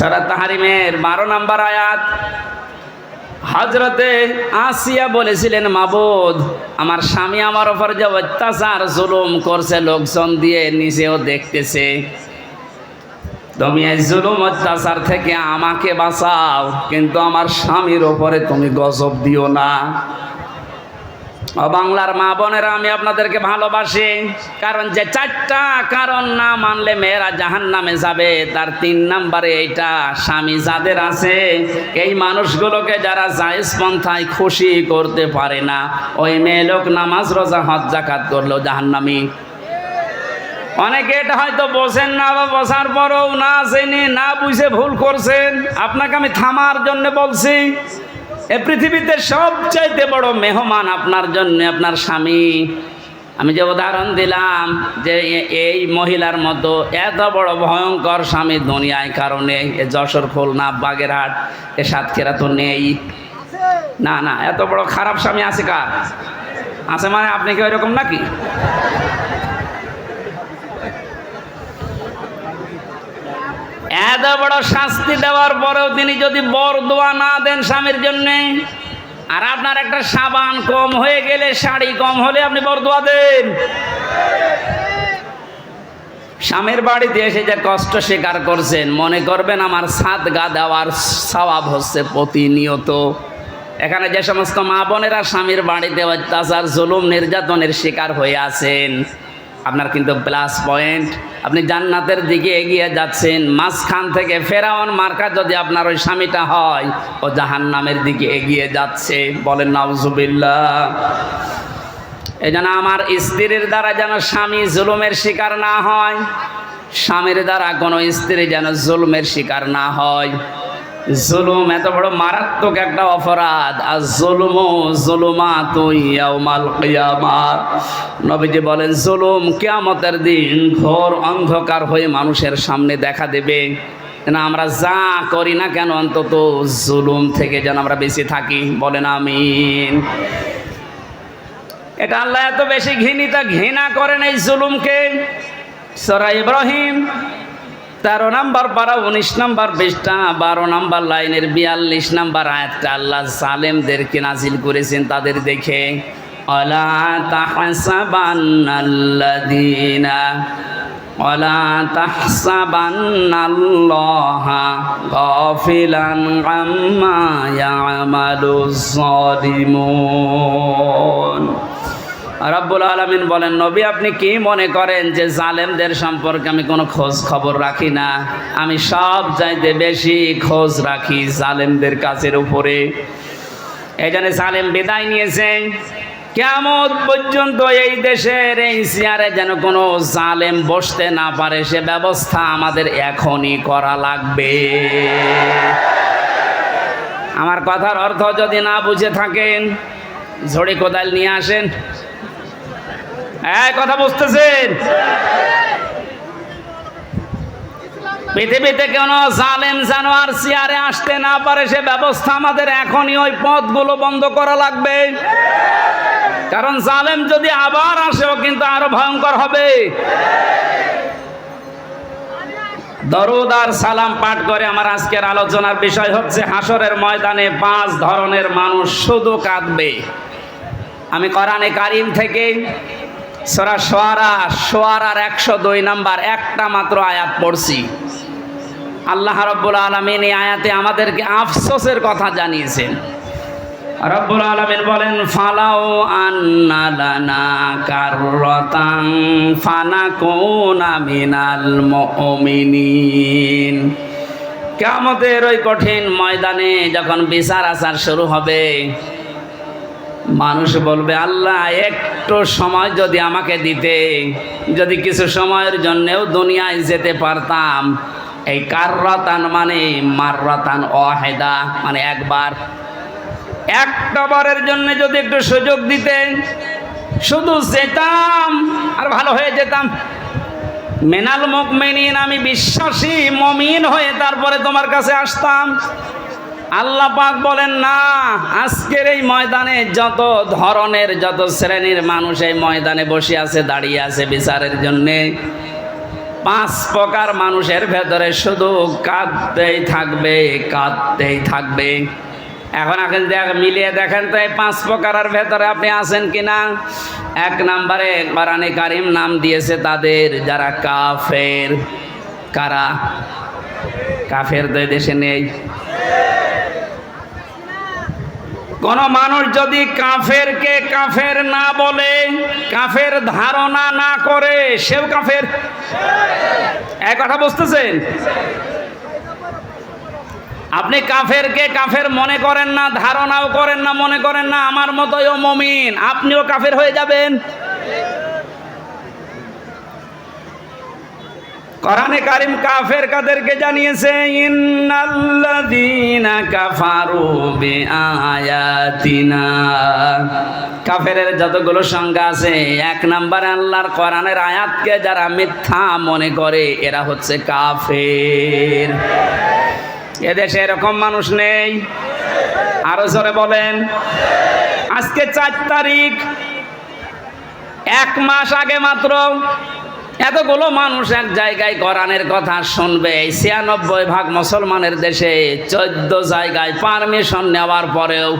সূরা তাহরিমের 12 নম্বর আয়াত। হযরতে আসিয়া বলেছিলেন, মাবুদ, আমার স্বামী আমার উপর যে অত্যাচার জুলুম করছে, লোকজন দিয়ে নিজেও দেখতেছে, তুমি এই জুলুম অত্যাচার থেকে আমাকে বাঁচাও, কিন্তু আমার স্বামীর ওপরে তুমি গজব দিও না। ও বাংলার মা বোনেরা, আমি আপনাদেরকে ভালোবাসি, কারণ যে 4টা কারণ না মানলে মেয়েরা জাহান্নামে যাবে, তার 3 নম্বরে এইটা। স্বামী যাদের আছে, এই মানুষগুলোকে যারা জায়েজ পন্থায় খুশি করতে পারে না, ওই মেয়ে লোক নামাজ রোজা হজ যাকাত করলেও জাহান্নামী। অনেকে এটা হয়তো বোঝেন না, বা বোঝার পরেও না জেনে না বুঝে ভুল করছেন। আপনাকে আমি থামার জন্য বলছি, এ পৃথিবীতে সবচাইতে বড় মেহমান আপনার জন্য আপনার স্বামী। আমি যে উদাহরণ দিলাম যে এই মহিলার মতো এত বড় ভয়ঙ্কর স্বামী দুনিয়ায় কারণে এ যশোর, খুলনা, বাগেরহাট, এ সাতক্ষীরা তো নেই। না না, এত বড় খারাপ স্বামী আছে কার? আছে মানে আপনি কি ওইরকম নাকি? এত বড় শাস্তি দেওয়ার পরেও তিনি যদি বরদোয়া না দেন স্বামীর জন্যে, আর আপনার একটা সাবান কম হয়ে গেলে, শাড়ি কম হলে আপনি বরদোয়া দেন। স্বামীর বাড়িতে এসে যে কষ্ট স্বীকার করছেন, মনে করবেন আমার সাদগা দেওয়ার সওয়াব হচ্ছে প্রতিনিয়ত। এখানে যে সমস্ত মা বোনেরা স্বামীর বাড়িতে অত্যাচার, জুলুম, নির্যাতনের শিকার হয়ে আছেন, আপনার কিন্তু প্লাস পয়েন্ট, আপনি জান্নাতের দিকে এগিয়ে যাচ্ছেন। মাঝখান থেকে ফেরাউন মার্কা যদি আপনার ওই স্বামীটা হয়, ও জাহান্নামের দিকে এগিয়ে যাচ্ছে। বলেন নাউজুবিল্লাহ। এই জন্য আমার স্ত্রীর দ্বারা যেন স্বামী জুলুমের শিকার না হয়, স্বামীর দ্বারা কোনো স্ত্রী যেন জুলুমের শিকার না হয়। জুলুম এত বড় মারাত্মক একটা অপরাধ। আর জুলুমু যুলুমাতুন ইয়াউমাল কিয়ামাহ, নবীজি বলেন জুলুম কিয়ামতের দিন ঘোর অন্ধকার হয়ে মানুষের সামনে দেখা দেবে। না, আমরা যা করি না কেন অন্তত জুলুম থেকে যেন আমরা বেঁচে থাকি। বলেন আমিন। এটা আল্লাহ এত বেশি ঘৃণা করেন এই জুলুমকে। সূরা ইব্রাহিম 13 নম্বর পারা 19 নম্বর পৃষ্ঠা 12 নম্বর লাইনের 42 নম্বর আয়াতটা আল্লাহ জালেমদেরকে নাজিল করেছেন তাদের দেখে। ওয়ালা তাহসাবান্নাল্লাহা গাফিলান আম্মা ইয়ামালুজ জালিমুন। রব্বুল আলামিন বলেন, নবী আপনি কি মনে করেন যে জালেমদের সম্পর্কে আমি কোনো খোঁজ খবর রাখি না? আমি সব চাইতে বেশি খোঁজ রাখি জালেমদের কাছের উপরে। এই জন্য জালেম বিদায় নিয়েছে। কিয়ামত পর্যন্ত এই দেশের এই চেয়ারে যেন কোনো জালেম বসতে না পারে, সে ব্যবস্থা আমাদের এখনই করা লাগবে। আমার কথার অর্থ যদি না বুঝে থাকেন, ঝড়ি কোদাল নিয়ে আসেন। কথা বুঝতেছেন? পৃথিবীতে কোনো জালেম জানোয়ার চেয়ারে আসতে না পারে, সে ব্যবস্থা আমাদের এখনই ওই পথগুলো বন্ধ করা লাগবে। কারণ জালেম যদি আবার আসেও কিন্তু আরো ভয়ঙ্কর হবে। দরুদ আর সালাম পাঠ করে আমার আজকের আলোচনার বিষয় হচ্ছে হাসরের ময়দানে 5 ধরনের মানুষ শুধু কাঁদবে। আমি কোরআনে কারীম থেকে সূরা শুআরার 102 নম্বর একটা মাত্র আয়াত পড়ছি। আল্লাহ রাব্বুল আলামিন এই আয়াতে আমাদেরকে আফসোসের কথা জানিয়েছেন। রব্বুল আলামিন বলেন, ফালাউ আন্না লানা কাররাতান ফানাকুনা মিনাল মুমিনিন। কিয়ামতের ওই কঠিন ময়দানে যখন বিচার আচার শুরু হবে, মানুষ বলবে, আল্লাহ একটু সময় যদি আমাকে দিতে, যদি কিছু সময়ের জন্যেও দুনিয়ায় যেতে পারতাম। এই কাররাতান মানে মাররাতান ওয়াহিদা, মানে একবার, একটা বারের জন্য যদি একটু সুযোগ দিতে, শুধু যেতাম আর ভালো হয়ে যেতাম। মিনাল মুমিনিন, আমি বিশ্বাসী মুমিন হয়ে তারপরে তোমার কাছে আসতাম। আল্লাহ পাক বলেন, না, আজকের এই ময়দানে যত ধরনের, যত শ্রেণীর মানুষ এই ময়দানে বসে আছে, দাঁড়িয়ে আছে বিচারের জন্যে, 5 প্রকার মানুষের ভেতরে শুধু কাঁদতেই থাকবে, কাঁদতেই থাকবে। এখন মিলিয়ে দেখেন তো এই 5 প্রকারের ভেতরে আপনি আছেন কিনা। 1 নম্বরে কোরআনে কারিম নাম দিয়েছে তাদের যারা কাফের। কারা? কাফের তো দেশে নেই। কোন মানুষ যদি কাফেরকে কাফের না বলে, কাফের ধারণা না করে, সেও কাফের। এক কথা বুঝতেছেন? আপনি কাফেরকে কাফের মনে করেন না, ধারণাও করেন না, মনে করেন না আমার মতোই মুমিন, আপনিও কাফের হয়ে যাবেন। কোরআনে কারিম কাফের কাদেরকে জানিয়েছে, ইন্নাল্লাযীনা কাফারু বিআয়াতিনা। কাফেরের যতগুলো সংজ্ঞা আছে, 1 নম্বরে আল্লাহর কোরআনের আয়াতকে যারা মিথ্যা মনে করে এরা হচ্ছে কাফের। এদেশে এরকম মানুষ নেই? আরো জোরে বলেন। আজকে 4 তারিখ, 1 মাস আগে মাত্র এতগুলো মানুষ এক জায়গায় কোরআনের কথা শুনবে। 96% মুসলমানের দেশে 14 জায়গায় পারমিশন নেওয়ার পরেও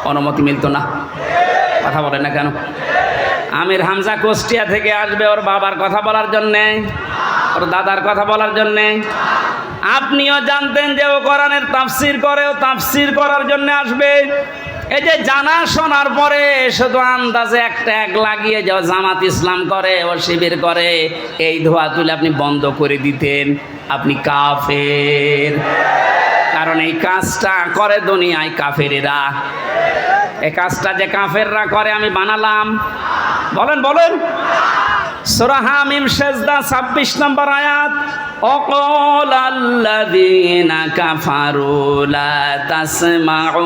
অনুমতি মিলত না। কথা বলে না কেন? আমির হামজা কুষ্টিয়া থেকে আসবে ওর বাবার কথা বলার জন্যে, ওর দাদার কথা বলার জন্যে। আপনিও জানতেন যে ও কোরআনের তাফসির করে, ও তাফসির করার জন্য আসবে। এই যে জানা শোনার পরে শুধু আন্দাজে একটা এক লাগিয়ে যে জামাত ইসলাম করে, ও শিবির করে, এই ধোয়া তুলে আপনি বন্ধ করে দিতেন, আপনি কাফের। কারণ এই কাজটা করে দুনিয়ায় কাফেরেরা। এই কাজটা যে কাফেররা করে আমি বানালাম। বলেন বলেন। সূরা হামিম সেজদা 26 নম্বর আয়াত, অকালাল্লাযীনা কাফারু লা তাসমাউ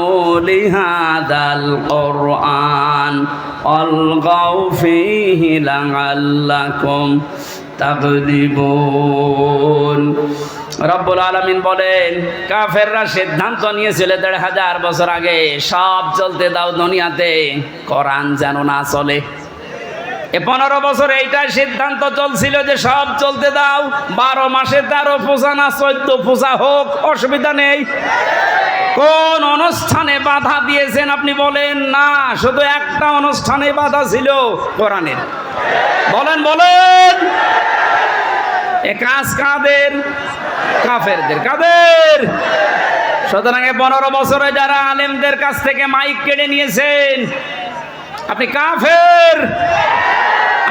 লিহাদাল কুরআন আলগাউ ফীহি লাআল্লাকুম তাগলিবুন। রব্বুল আলামিন বলেন, কাফেররা সিদ্ধান্ত নিয়েছিল 1500 বছর আগে, সব চলতে দাও দুনিয়াতে, কোরআন যেন না চলে। 15 বছর এইটাই সিদ্ধান্ত চলছিল যে সব চলতে দাও, 12 মাসে 13 পূজা না 14 পূজা হোক, অসুবিধা নেই। কোন অনুষ্ঠানে বাধা দিয়েছেন আপনি বলেন? না, শুধু একটা অনুষ্ঠানে বাধা ছিল, কোরআনের। বলেন বলেন। এ কাজ কাদের? কাফেরদের। কাদের? সুতরাং 15 বছরে যারা আলেমদের কাছ থেকে মাইক কেড়ে নিয়েছেন, আপনি কাফের।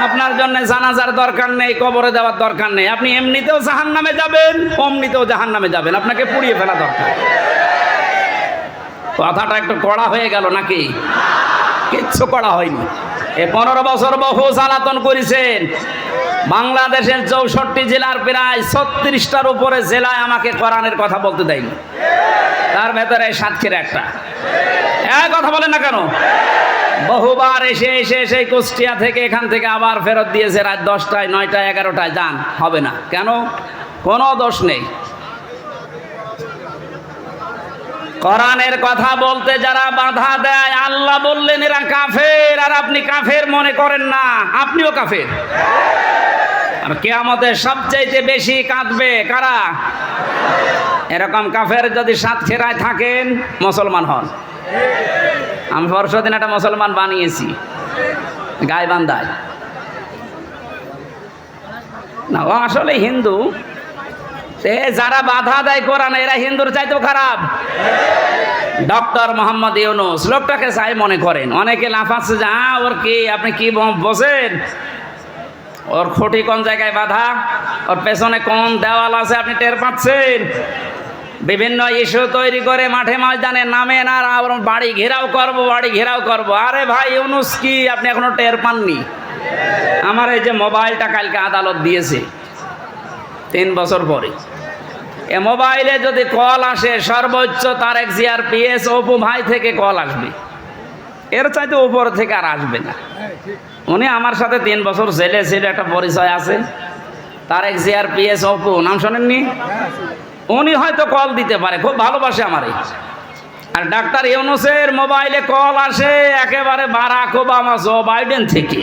আপনার জন্য জানাজার দরকার নেই, কবরে দেওয়ার দরকার নেই। আপনি এমনিতেও জাহান্নামে যাবেন, অমনিতেও জাহান্নামে যাবেন, আপনাকে পুড়িয়ে ফেলা দরকার। কথাটা একটু কড়া হয়ে গেল নাকি? কিচ্ছু কড়া হয়নি। 15 বছর বহু জ্বালাতন করেছেন। বাংলাদেশের 64 জেলার প্রায় 36টার উপরে জেলায় আমাকে কোরআনের কথা বলতে দেয়নি, তার ভেতরে সাতক্ষীরা একটা। কথা বলেন না কেন? বহুবার এসে এসে সেই কুষ্টিয়া থেকে এখান থেকে আবার ফেরত দিয়েছে রাত 10টায়, 9টায়, 11টায়। যান, হবে না। কেন? কোনো দোষ নেই। কোরআনের কথা বলতে যারা বাধা দেয়, আল্লাহ বললেন এরা কাফের, আর আপনি কাফের মনে করেন না, আপনিও কাফের। আর কিয়ামতে সবচাইতে বেশি কাঁদবে কারা? এরকম কাফের যদি সাতক্ষীরায় থাকেন, মুসলমান হন। আমি পরশুদিন একটা মুসলমান বানিয়েছি গাইবান্ধায়। না, ও আসলে হিন্দু। যারা বাধা দেয় কোরআনে, এরা হিন্দুর চাইতেও খারাপ। ডক্টর মোহাম্মদ ইউনূস লোকটাকে চাই মনে করেন। অনেকে লাফাচ্ছে যে ওর কি, আপনি কি বোঝেন? ওর খুঁটি কোন জায়গায় বাধা, ওর পেছনে কোন দেওয়াল আছে আপনি টের পাচ্ছেন? বিভিন্ন ইস্যু তৈরি করে মাঠে ময়দানে নামেন, আর বাড়ি ঘেরাও করবো, বাড়ি ঘেরাও করবো। আরে ভাই, ইউনূস কি আপনি এখনো টের পাননি? আমার এই যে মোবাইলটা কালকে আদালত দিয়েছে 3 বছর পরে, এ মোবাইলে যদি কল আসে, সর্বোচ্চ তারেক জিয়ার পিএস অপু ভাই থেকে কল আসবে, এর চাইতে উপর থেকে আর আসবে না। উনি আমার সাথে 3 বছর জেলে ছিল, একটা পরিচয় আছে। তারেক জিয়ার পিএস অপু, নাম শোনেননি? উনি হয়তো কল দিতে পারে, খুব ভালোবাসে আমারে। আর ডাক্তার ইউনূসের মোবাইলে কল আসে একেবারে বারাক ওবামা, জো বাইডেন থেকে।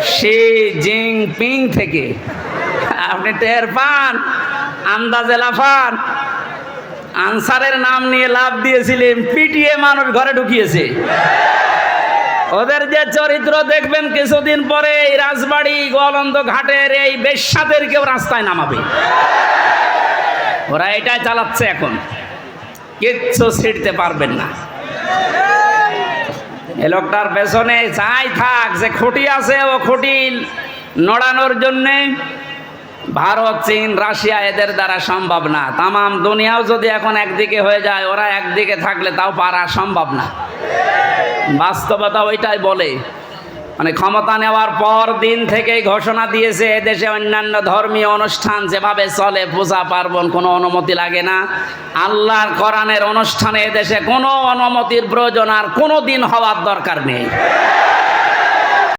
শি জিনপিং থেকে। আপনি টের পান, আন্দাজে লাফান। আনসারের নাম নিয়ে লাভ দিয়েছিলেন, পিটিয়ে মানুষ ঘরে ঢুকিয়েছে। ওদের যে চরিত্র দেখবেন কিছুদিন পরে এই রাজবাড়ি গোয়ালন্দ ঘাটের এই বেশ্যাদেরকেও রাস্তায় নামাবে। ওরা এটাই চালাচ্ছে এখন, কিচ্ছু ছিঁড়তে পারবেন না। এ লোকটার পেছনে যাই থাক, যে খুঁটি আছে ও খুঁটি নড়ানোর জন্যে ভারত, চীন, রাশিয়া এদের দ্বারা সম্ভব না। তামাম দুনিয়াও যদি এখন একদিকে হয়ে যায়, ওরা একদিকে থাকলে তাও পারা সম্ভব না। বাস্তবতা ওইটাই বলে। মানে ক্ষমতা নেওয়ার পর দিন থেকেই ঘোষণা দিয়েছে এদেশে অন্যান্য ধর্মীয় অনুষ্ঠান যেভাবে চলে, পূজা পার্বণ, কোনো অনুমতি লাগে না। আল্লাহর কোরআনের অনুষ্ঠানে এদেশে কোনো অনুমতির প্রয়োজন আর কোনো দিন হওয়ার দরকার নেই।